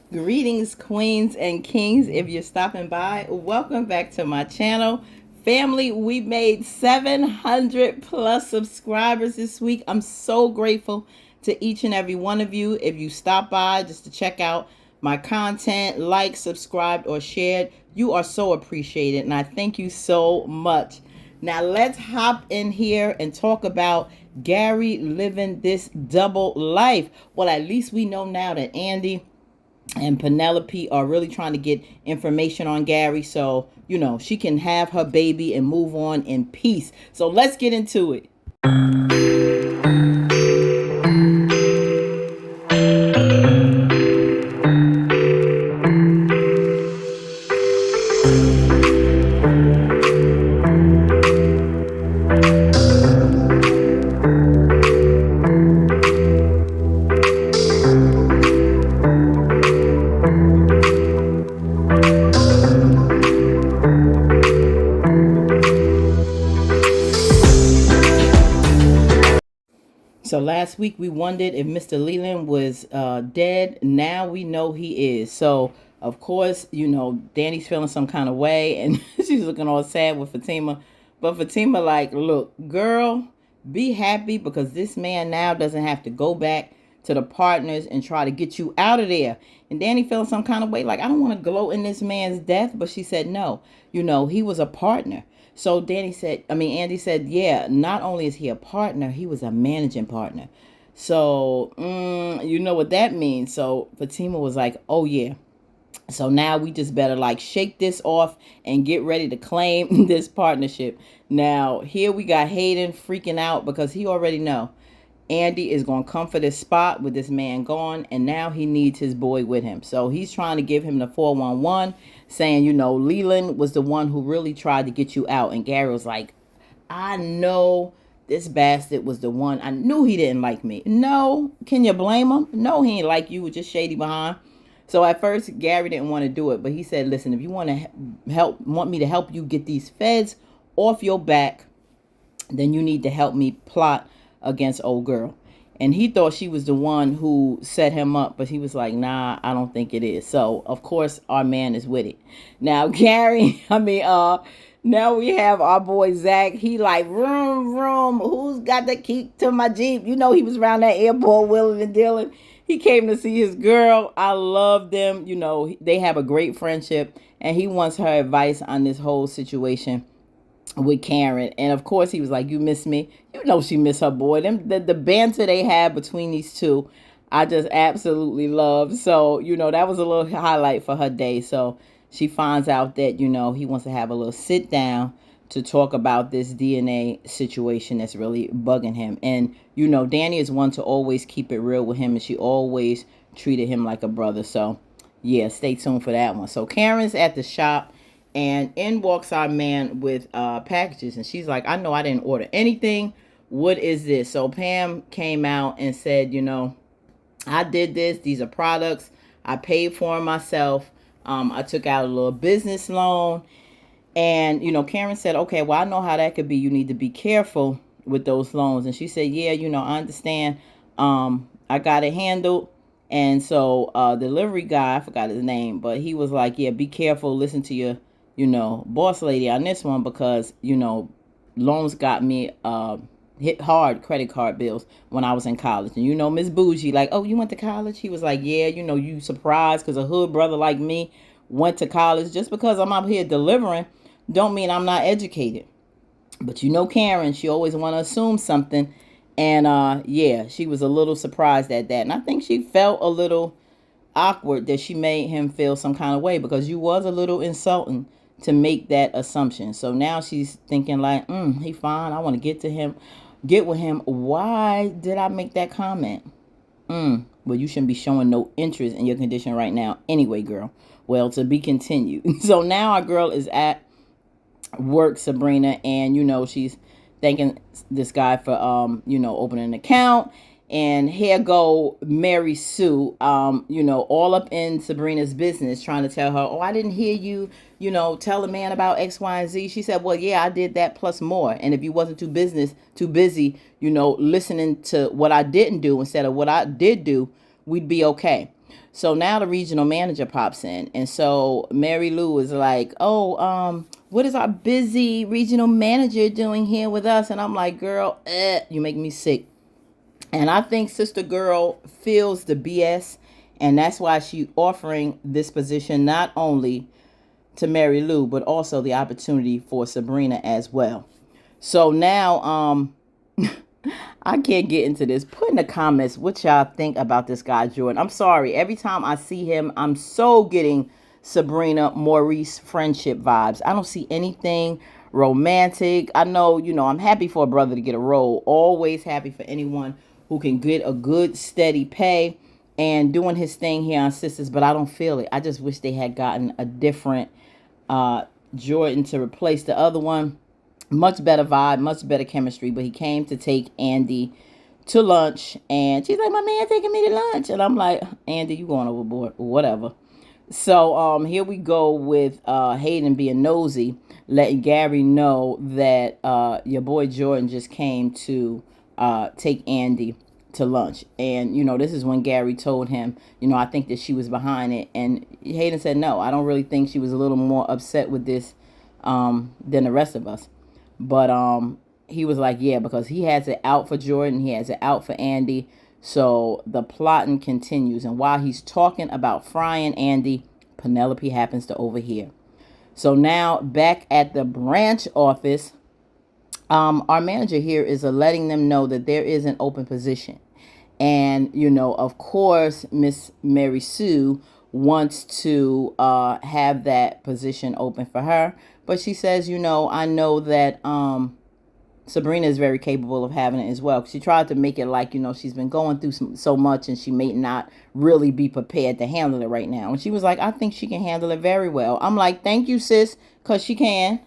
Greetings, queens and kings. If you're stopping by, welcome back to my channel. Family, we made 700 plus subscribers this week. I'm so grateful to each and every one of you. If you stop by just to check out my content, like, subscribed, or shared, you are so appreciated. And I thank you so much. Now, let's hop in here and talk about Gary living this double life. Well, at least we know now that Andy and Penelope are really trying to get information on Gary so, she can have her baby and move on in peace. So let's get into it. So last week we wondered if Mr. Leland was dead. Now we know he is. So of course, Danny's feeling some kind of way, and she's looking all sad with Fatima. But Fatima, like, look, girl, be happy because this man now doesn't have to go back to the partners and try to get you out of there. And Danny feeling some kind of way, like, I don't want to gloat in this man's death, but she said no. He was a partner. So Andy said, yeah, not only is he a partner, he was a managing partner. So, you know what that means. So Fatima was like, oh yeah. So now we just better like shake this off and get ready to claim this partnership. Now here we got Hayden freaking out because he already know Andy is going to come for this spot with this man gone, and now he needs his boy with him. So he's trying to give him the 411, saying, Leland was the one who really tried to get you out. And Gary was like, I know this bastard was the one. I knew he didn't like me. No, can you blame him? No, he ain't like you. Was just shady behind. So at first, Gary didn't want to do it, but he said, listen, if you want me to help you get these feds off your back, then you need to help me plot against old girl. And he thought she was the one who set him up, but he was like, nah, I don't think it is. So of course our man is with it. Now Gary, now we have our boy Zach. He like, vroom, who's got the key to my Jeep? He was around that airport wheeling and dealing. He came to see his girl. I love them. They have a great friendship, and he wants her advice on this whole situation with Karen. And of course he was like, you miss me. She missed her boy. The banter they had between these two, I just absolutely love. So that was a little highlight for her day. So she finds out that he wants to have a little sit down to talk about this DNA situation that's really bugging him. And Dani is one to always keep it real with him, and she always treated him like a brother. So yeah, stay tuned for that one. So Karen's at the shop, and in walks our man with packages. And she's like, I know I didn't order anything. What is this? So Pam came out and said, I did this. These are products. I paid for them myself. I took out a little business loan. And, Karen said, okay, well, I know how that could be. You need to be careful with those loans. And she said, yeah, I understand. I got it handled. And so delivery guy, I forgot his name, but he was like, yeah, be careful. Listen to your boss lady on this one, because, loans got me hit hard credit card bills when I was in college. And, Miss Bougie, like, oh, you went to college? He was like, yeah, you surprised because a hood brother like me went to college. Just because I'm out here delivering don't mean I'm not educated. But Karen, she always want to assume something. And yeah, she was a little surprised at that. And I think she felt a little awkward that she made him feel some kind of way, because you was a little insulting to make that assumption. So now she's thinking like, he fine. I want to get with him. Why did I make that comment? Well, you shouldn't be showing no interest in your condition right now anyway, girl. Well, to be continued. So now our girl is at work, Sabrina, and she's thanking this guy for opening an account. And here go Mary Sue, all up in Sabrina's business, trying to tell her, oh, I didn't hear you, tell a man about X, Y, and Z. She said, well, yeah, I did that plus more. And if you wasn't too busy, listening to what I didn't do instead of what I did do, we'd be okay. So now the regional manager pops in. And so Mary Lou is like, oh, what is our busy regional manager doing here with us? And I'm like, girl, you make me sick. And I think Sister Girl feels the BS. And that's why she offering this position not only to Mary Lou, but also the opportunity for Sabrina as well. So now, I can't get into this. Put in the comments what y'all think about this guy, Jordan. I'm sorry. Every time I see him, I'm so getting Sabrina Maurice friendship vibes. I don't see anything romantic. I know, I'm happy for a brother to get a role. Always happy for anyone who can get a good, steady pay and doing his thing here on Sistas, but I don't feel it. I just wish they had gotten a different Jordan to replace the other one. Much better vibe, much better chemistry. But he came to take Andy to lunch, and she's like, my man taking me to lunch. And I'm like, Andy, you going overboard, or whatever. So here we go with Hayden being nosy, letting Gary know that your boy Jordan just came to take Andy to lunch. And, this is when Gary told him, I think that she was behind it. And Hayden said, no, I don't really think she was a little more upset with this than the rest of us. But he was like, yeah, because he has it out for Jordan. He has it out for Andy. So the plotting continues. And while he's talking about frying Andy, Penelope happens to overhear. So now back at the branch office, our manager here is letting them know that there is an open position. And, of course, Miss Mary Sue wants to have that position open for her. But she says, I know that Sabrina is very capable of having it as well. She tried to make it like, she's been going through so much and she may not really be prepared to handle it right now. And she was like, I think she can handle it very well. I'm like, thank you, sis, because she can.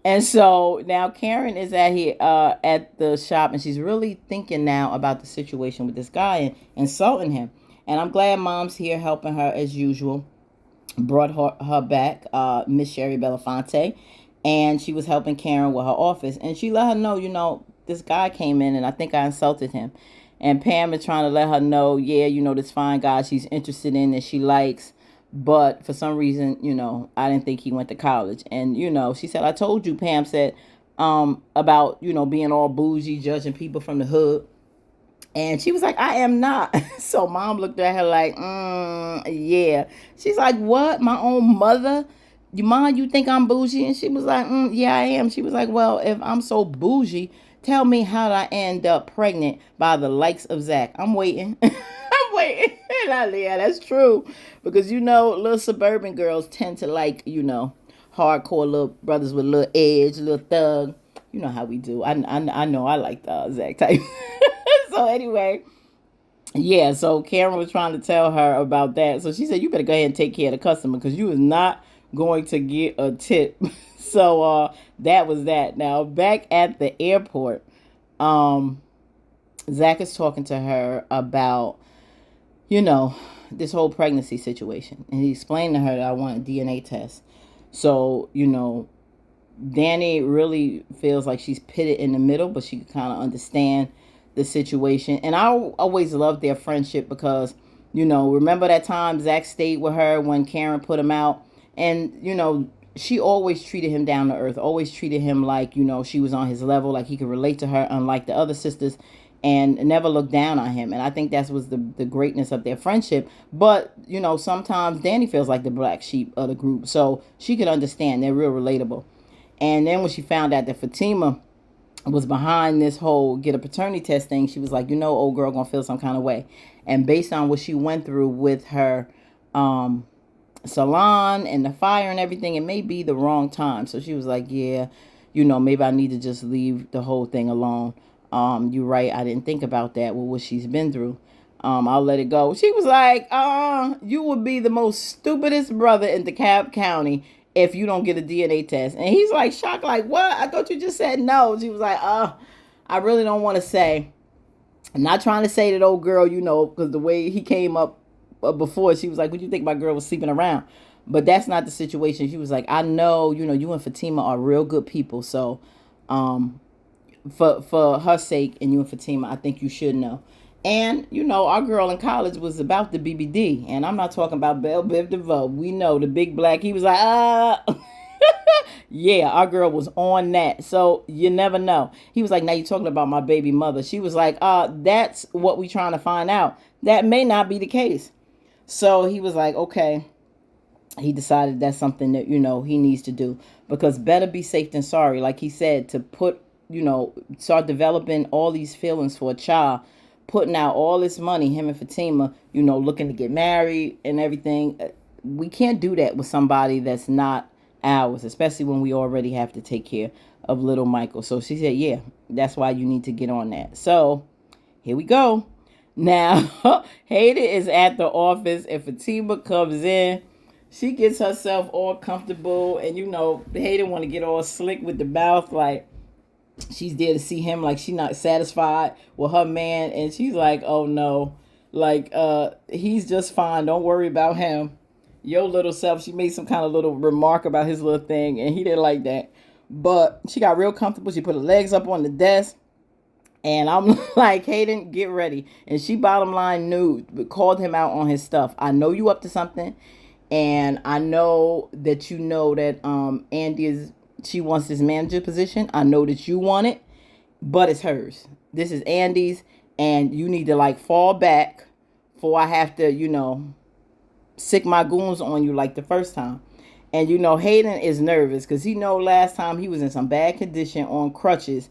And so now Karen is at the shop, and she's really thinking now about the situation with this guy and insulting him. And I'm glad Mom's here helping her as usual. Brought her back, Miss Sherry Belafonte, and she was helping Karen with her office. And she let her know, this guy came in and I think I insulted him. And Pam is trying to let her know, yeah, this fine guy she's interested in and she likes. But for some reason, I didn't think he went to college. And, she said, I told you, Pam said, about, being all bougie, judging people from the hood. And she was like, I am not. So Mom looked at her like, yeah. She's like, what? My own mother? Mom, you think I'm bougie? And she was like, yeah, I am. She was like, well, if I'm so bougie, tell me how I end up pregnant by the likes of Zach. I'm waiting. I'm waiting. Yeah, that's true. Because, little suburban girls tend to like, hardcore little brothers with a little edge, a little thug. You know how we do. I know I like the Zach type. So anyway, yeah, so Karen was trying to tell her about that. So she said, you better go ahead and take care of the customer because you is not going to get a tip. So that was that. Now, back at the airport, Zach is talking to her about, this whole pregnancy situation. And he explained to her that I want a DNA test. So, Dani really feels like she's pitted in the middle, but she can kind of understand the situation. And I always loved their friendship because, remember that time Zach stayed with her when Karen put him out? And, she always treated him down to earth, always treated him like, she was on his level, like he could relate to her, unlike the other sisters, and never looked down on him. And I think that was the greatness of their friendship. But, sometimes Dani feels like the black sheep of the group. So she could understand. They're real relatable. And then when she found out that Fatima was behind this whole get a paternity test thing, she was like, old girl gonna feel some kind of way. And based on what she went through with her salon and the fire and everything, it may be the wrong time. So she was like, yeah, maybe I need to just leave the whole thing alone. You're right, I didn't think about that with what she's been through. I'll let it go. She was like, you would be the most stupidest brother in DeKalb County if you don't get a DNA test. And he's like shocked, like, what? I thought you just said no. She was like, I really don't want to say. I'm not trying to say that old girl, because the way he came up before, she was like, what do you think my girl was sleeping around? But that's not the situation. She was like, I know, you and Fatima are real good people. So for her sake and you and Fatima, I think you should know. And, our girl in college was about the BBD. And I'm not talking about Belle Biv DeVoe. We know the big black. He was like, yeah, our girl was on that. So you never know. He was like, now you're talking about my baby mother. She was like, that's what we trying to find out. That may not be the case. So he was like, okay. He decided that's something that, he needs to do. Because better be safe than sorry. Like he said, to put, start developing all these feelings for a child, putting out all this money, him and Fatima, looking to get married and everything. We can't do that with somebody that's not ours, especially when we already have to take care of little Michael. So she said, yeah, that's why you need to get on that. So here we go. Now, Hayden is at the office and Fatima comes in. She gets herself all comfortable and, Hayden want to get all slick with the mouth like she's there to see him, like she's not satisfied with her man. And she's like, oh no, like he's just fine. Don't worry about him. Your little self. She made some kind of little remark about his little thing and he didn't like that. But she got real comfortable. She put her legs up on the desk. And I'm like, Hayden, get ready. And she bottom line knew, called him out on his stuff. I know you up to something. And I know that Andy she wants this manager position. I know that you want it, but it's hers. This is Andy's, and you need to like fall back before I have to, sick my goons on you like the first time. And Hayden is nervous because last time he was in some bad condition on crutches.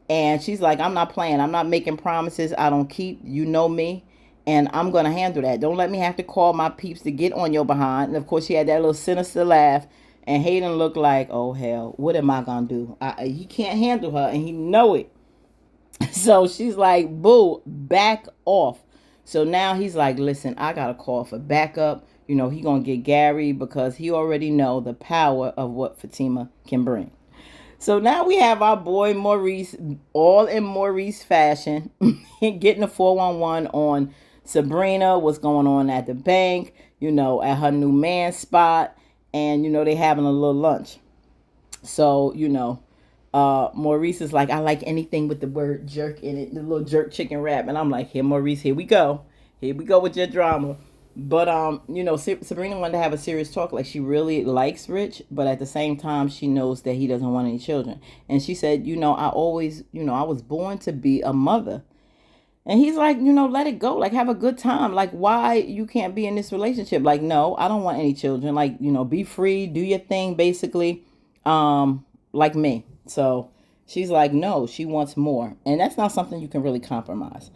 And she's like, I'm not playing. I'm not making promises I don't keep. You know me. And I'm going to handle that. Don't let me have to call my peeps to get on your behind. And, of course, she had that little sinister laugh. And Hayden looked like, oh, hell, what am I going to do? He can't handle her, and he know it. So she's like, boo, back off. So now he's like, listen, I got to call for backup. He going to get Gary because he already know the power of what Fatima can bring. So now we have our boy Maurice, all in Maurice fashion, getting a 411 on Sabrina, what's going on at the bank, at her new man spot, and, they having a little lunch. So, Maurice is like, I like anything with the word jerk in it, the little jerk chicken wrap. And I'm like, here, Maurice, here we go. Here we go with your drama. But, Sabrina wanted to have a serious talk. Like, she really likes Rich, but at the same time, she knows that he doesn't want any children. And she said, I always, I was born to be a mother. And he's like, let it go. Like, have a good time. Like, why you can't be in this relationship? Like, no, I don't want any children. Like, be free, do your thing, basically, like me. So she's like, no, she wants more. And that's not something you can really compromise.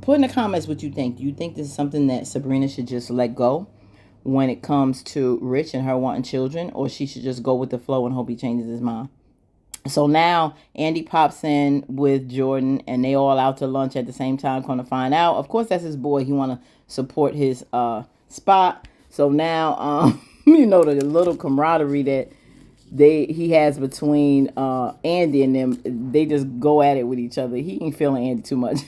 Put in the comments what you think. Do you think this is something that Sabrina should just let go when it comes to Rich and her wanting children? Or she should just go with the flow and hope he changes his mind? So now Andy pops in with Jordan and they all out to lunch at the same time. Going to find out. Of course, that's his boy. He want to support his spot. So now, the little camaraderie that he has between Andy and them, they just go at it with each other. He ain't feeling Andy too much.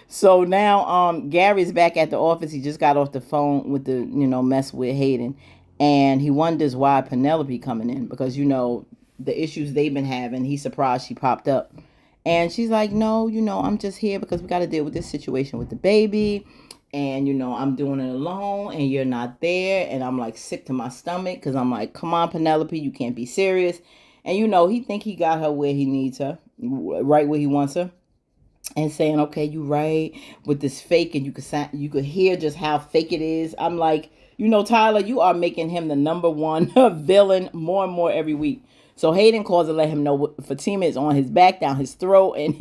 So now Gary's back at the office. He just got off the phone with the mess with Hayden, and he wonders why Penelope coming in because the issues they've been having. He's surprised she popped up, and she's like, no, I'm just here because we got to deal with this situation with the baby. And, I'm doing it alone and you're not there. And I'm like sick to my stomach because I'm like, come on, Penelope, you can't be serious. And, he think he got her where he needs her, right where he wants her. And saying, okay, you right with this fake. And you could hear just how fake it is. I'm like, Tyler, you are making him the number one villain more and more every week. So Hayden calls to let him know Fatima is on his back, down his throat, and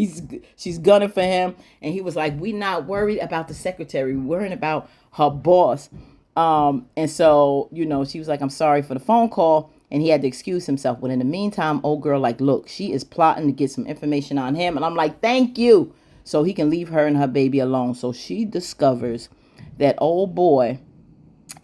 she's gunning for him. And he was like, we not worried about the secretary. We're worrying about her boss. And so, she was like, I'm sorry for the phone call. And he had to excuse himself. But in the meantime, old girl like, look, she is plotting to get some information on him. And I'm like, thank you. So he can leave her and her baby alone. So she discovers that old boy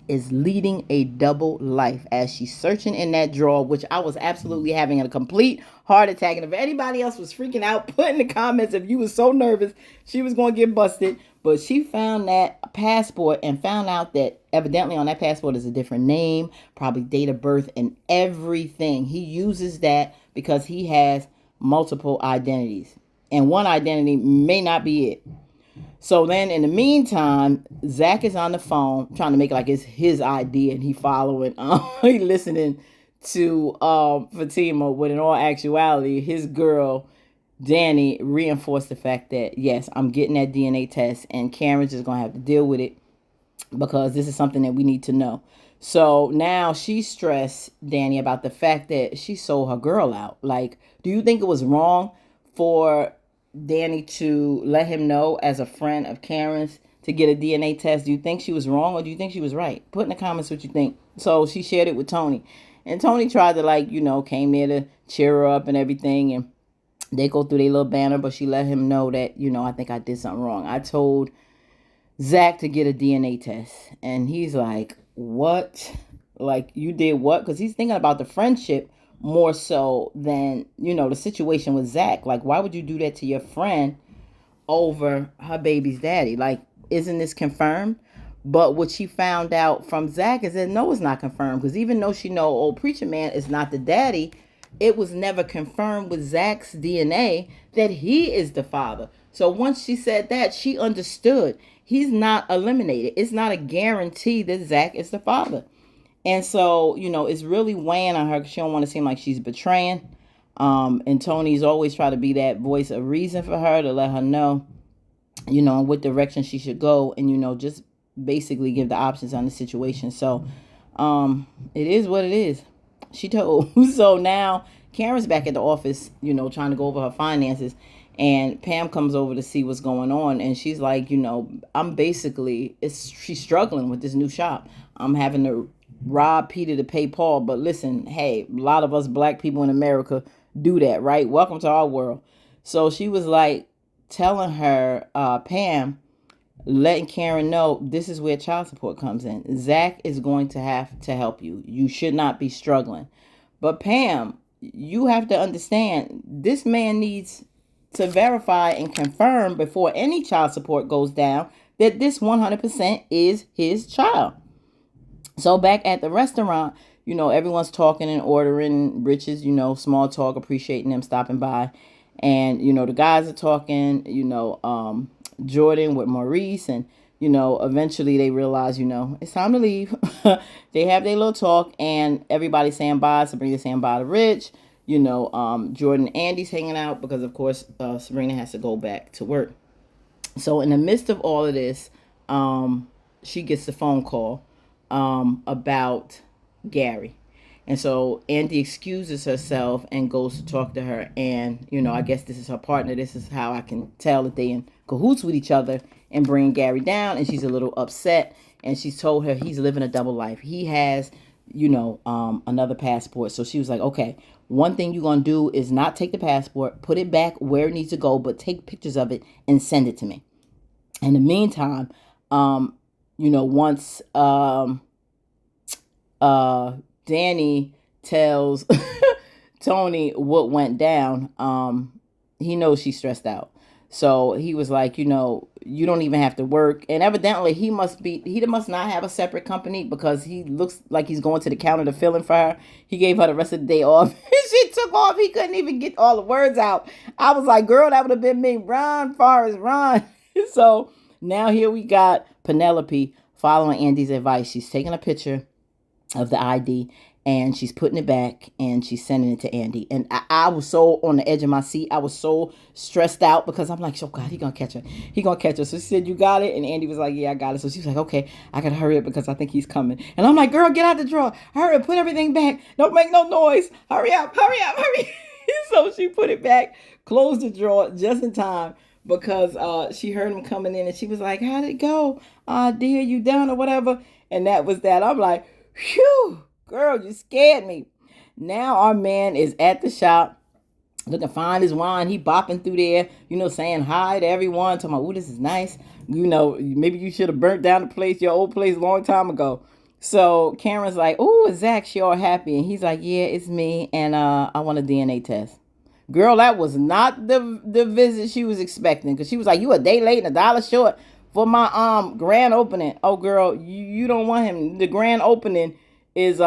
is leading a double life as she's searching in that drawer, which I was absolutely having a complete heart attack. And if anybody else was freaking out, put in the comments if you was so nervous she was going to get busted. But she found that passport and found out that evidently on that passport is a different name, probably date of birth and everything. He uses that because he has multiple identities. And one identity may not be it. So then in the meantime, Zach is on the phone trying to make it like it's his idea and he following, he listening to Fatima, when in all actuality, his girl, Dani, reinforced the fact that, yes, I'm getting that DNA test and Karen's just going to have to deal with it because this is something that we need to know. So now she's stressed, Dani, about the fact that she sold her girl out. Like, do you think it was wrong for Dani to let him know as a friend of Karen's to get a DNA test? Do you think she was wrong or do you think she was right? Put in the comments what you think. So she shared it with Tony. And Tony tried to, like, came there to cheer her up and everything. And they go through their little banner, but she let him know that, I think I did something wrong. I told Zach to get a DNA test. And he's like, what? Like, you did what? Because he's thinking about the friendship more so than, the situation with Zach. Like, why would you do that to your friend over her baby's daddy? Like, isn't this confirmed? But what she found out from Zach is that no, it's not confirmed. Because even though she know old preacher man is not the daddy, it was never confirmed with Zach's DNA that he is the father. So once she said that, she understood he's not eliminated. It's not a guarantee that Zach is the father. And so, it's really weighing on her because she don't want to seem like she's betraying. And Tony's always try to be that voice of reason for her to let her know, in what direction she should go and, just basically give the options on the situation. So, it is what it is. She told. So now Karen's back at the office, trying to go over her finances. And Pam comes over to see what's going on. And she's like, she's struggling with this new shop. I'm having to rob Peter to pay Paul. But listen, hey, a lot of us black people in America do that, right? Welcome to our world. So she was like telling her, Pam, letting Karen know this is where child support comes in. Zach is going to have to help you. You should not be struggling. But Pam, you have to understand this man needs to verify and confirm before any child support goes down that this 100% is his child. So back at the restaurant, everyone's talking and ordering. Rich's, small talk, appreciating them stopping by. And, the guys are talking, Jordan with Maurice. And, eventually they realize, it's time to leave. They have their little talk and everybody's saying bye. Sabrina's saying bye to Rich. Jordan and Andy's hanging out because, of course, Sabrina has to go back to work. So in the midst of all of this, she gets the phone call about Gary. And so Andy excuses herself and goes to talk to her. And, I guess this is her partner. This is how I can tell that they in cahoots with each other and bring Gary down. And she's a little upset. And she's told her he's living a double life. He has, another passport. So she was like, okay, one thing you're going to do is not take the passport, put it back where it needs to go, but take pictures of it and send it to me. In the meantime, once Dani tells Tony what went down, he knows she's stressed out. So he was like, you don't even have to work. And evidently he must not have a separate company because he looks like he's going to the counter to fill in for her. He gave her the rest of the day off. She took off. He couldn't even get all the words out. I was like, girl, that would have been me. Run, Forrest, run. So now here we got Penelope following Andy's advice. She's taking a picture of the ID and she's putting it back and she's sending it to Andy. And I was so on the edge of my seat. I was so stressed out because I'm like, oh God, he gonna catch her. He gonna catch her. So she said, you got it? And Andy was like, yeah, I got it. So she was like, okay, I gotta hurry up because I think he's coming. And I'm like, girl, get out the drawer. Hurry up, put everything back. Don't make no noise. Hurry up, hurry up, hurry. So she put it back, closed the drawer just in time because she heard him coming in and she was like, how'd it go? Dear, you done or whatever? And that was that. I'm like, phew, girl, you scared me. Now our man is at the shop looking fine as wine. He bopping through there, saying hi to everyone. Talking about, ooh, this is nice. Maybe you should have burnt down the place, your old place, a long time ago. So Karen's like, ooh, is Zach sure happy? And he's like, yeah, it's me. And I want a DNA test. Girl, that was not the visit she was expecting. Because she was like, you a day late and $1 short for my grand opening. Oh, girl, you don't want him. The grand opening is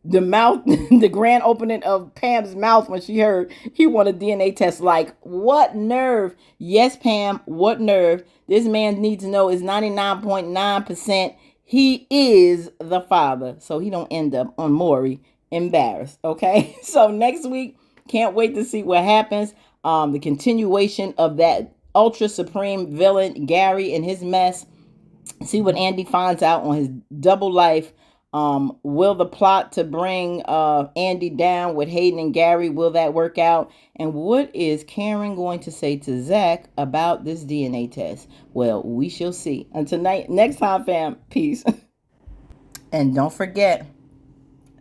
the mouth, the grand opening of Pam's mouth when she heard he wanted a DNA test. Like, what nerve? Yes, Pam, what nerve? This man needs to know is 99.9% he is the father, so he don't end up on Maury embarrassed. Okay, so next week, can't wait to see what happens. The continuation of that ultra supreme villain Gary and his mess. See what Andy finds out on his double life. Will the plot to bring Andy down with Hayden and Gary, will that work out? And what is Karen going to say to Zach about this DNA test? Well, we shall see. Until next time, fam. Peace. And don't forget,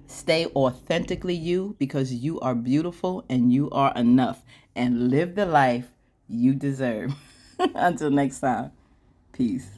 stay authentically you, because you are beautiful and you are enough. And live the life you deserve. Until next time. Peace.